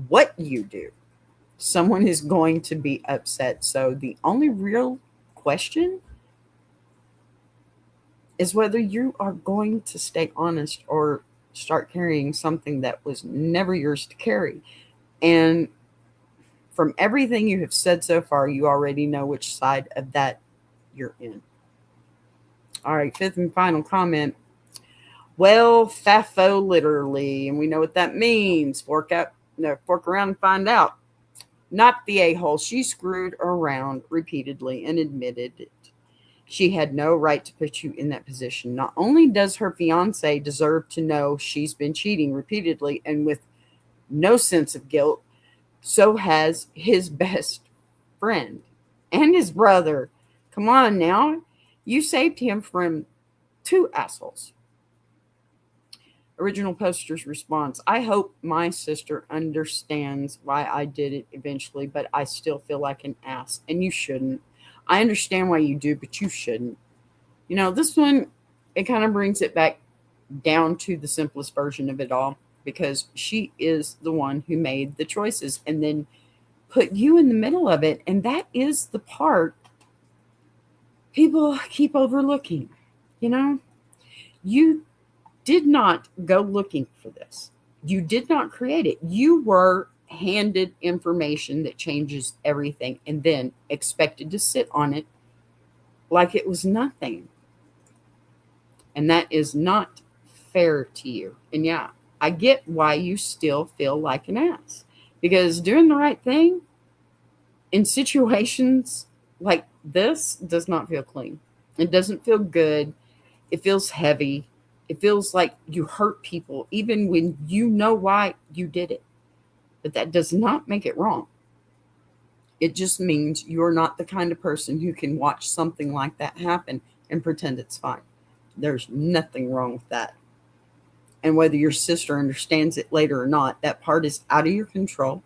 what you do, someone is going to be upset. So the only real question is whether you are going to stay honest or start carrying something that was never yours to carry. And from everything you have said so far, you already know which side of that you're in. All right, fifth and final comment. Well, FAFO literally, and we know what that means. Fork around and find out. Not the a-hole. She screwed around repeatedly and admitted it. She had no right to put you in that position. Not only does her fiance deserve to know she's been cheating repeatedly and with no sense of guilt, so has his best friend and his brother. Come on now. You saved him from two assholes. Original poster's response. I hope my sister understands why I did it eventually, but I still feel like an ass, and you shouldn't. I understand why you do, but you shouldn't. You know, this one, it kind of brings it back down to the simplest version of it all, because she is the one who made the choices and then put you in the middle of it. And that is the part people keep overlooking. You know, you did not go looking for this. You did not create it. You were handed information that changes everything and then expected to sit on it like it was nothing. And that is not fair to you. And yeah, I get why you still feel like an ass, because doing the right thing in situations like this does not feel clean. It doesn't feel good. It feels heavy. It feels like you hurt people even when you know why you did it. But that does not make it wrong. It just means you're not the kind of person who can watch something like that happen and pretend it's fine. There's nothing wrong with that. And whether your sister understands it later or not, that part is out of your control.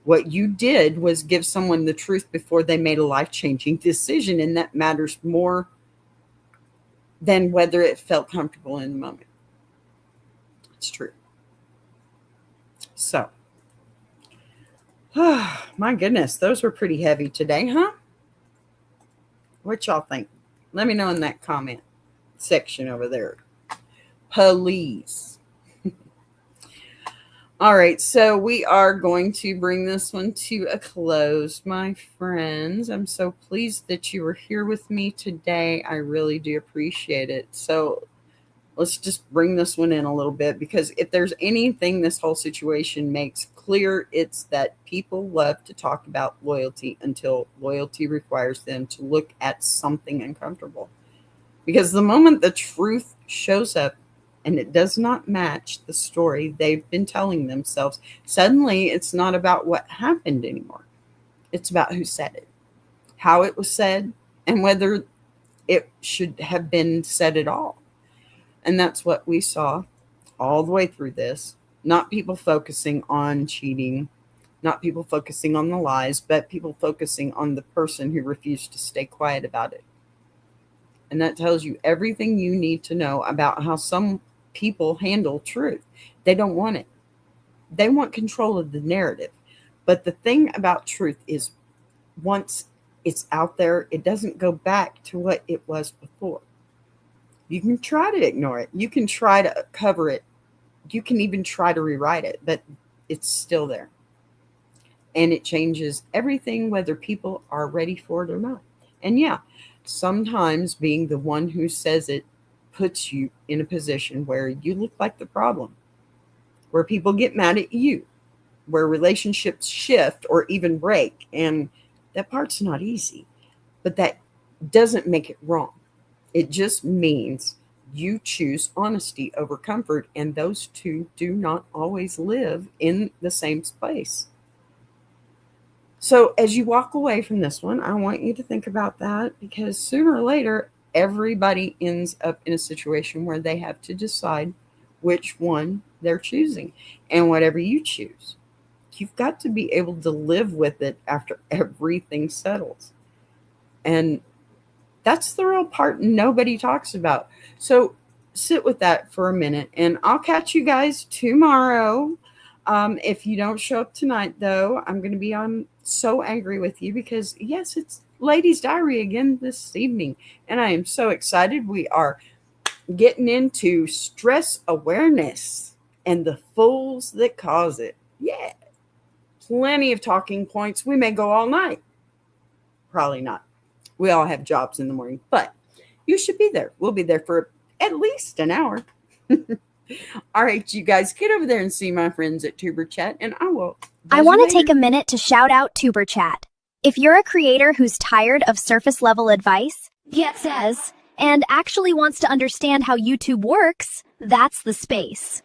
What you did was give someone the truth before they made a life-changing decision, and that matters more than whether it felt comfortable in the moment. It's true. So, my goodness, those were pretty heavy today, huh? What y'all think? Let me know in that comment section over there. Please. All right, so we are going to bring this one to a close, my friends. I'm so pleased that you were here with me today. I really do appreciate it. So let's just bring this one in a little bit, because if there's anything this whole situation makes clear, it's that people love to talk about loyalty until loyalty requires them to look at something uncomfortable. Because the moment the truth shows up and it does not match the story they've been telling themselves, suddenly it's not about what happened anymore. It's about who said it, how it was said, and whether it should have been said at all. And that's what we saw all the way through this. Not people focusing on cheating, not people focusing on the lies, but people focusing on the person who refused to stay quiet about it. And that tells you everything you need to know about how some people handle truth. They don't want it. They want control of the narrative. But the thing about truth is, once it's out there, it doesn't go back to what it was before. You can try to ignore it. You can try to cover it. You can even try to rewrite it, but it's still there. And it changes everything, whether people are ready for it or not. And yeah, sometimes being the one who says it puts you in a position where you look like the problem, where people get mad at you, where relationships shift or even break. And that part's not easy, but that doesn't make it wrong. It just means you choose honesty over comfort, and those two do not always live in the same space. So as you walk away from this one, I want you to think about that, because sooner or later, everybody ends up in a situation where they have to decide which one they're choosing. And whatever you choose, you've got to be able to live with it after everything settles. And that's the real part nobody talks about. So sit with that for a minute, and I'll catch you guys tomorrow. If you don't show up tonight, though, I'm going to be so angry with you, because, yes, it's Ladies' Diary again this evening, and I am so excited. We are getting into stress awareness and the fools that cause it. Yeah, plenty of talking points. We may go all night. Probably not. We all have jobs in the morning, but you should be there. We'll be there for at least an hour. All right, you guys, get over there and see my friends at Tuber Chat, and I will. I want to take a minute to shout out Tuber Chat. If you're a creator who's tired of surface level advice, says, and actually wants to understand how YouTube works, that's the space.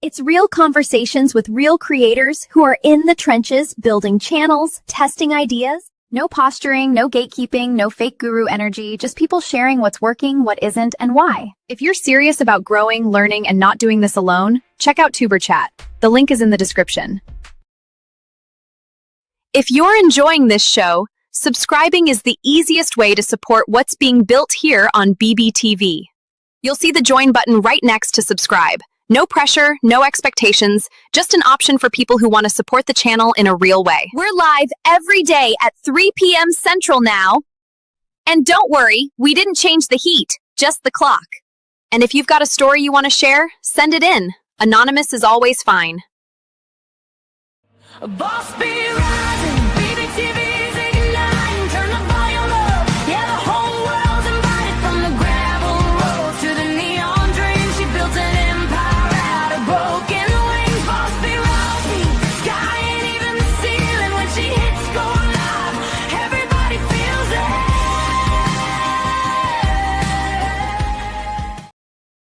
It's real conversations with real creators who are in the trenches, building channels, testing ideas. No posturing, no gatekeeping, no fake guru energy, just people sharing what's working, what isn't, and why. If you're serious about growing, learning, and not doing this alone, check out Tuber Chat. The link is in the description. If you're enjoying this show, subscribing is the easiest way to support what's being built here on BBTV. You'll see the join button right next to subscribe. No pressure, no expectations, just an option for people who want to support the channel in a real way. We're live every day at 3 p.m. Central now. And don't worry, we didn't change the heat, just the clock. And if you've got a story you want to share, send it in. Anonymous is always fine. Boss be right.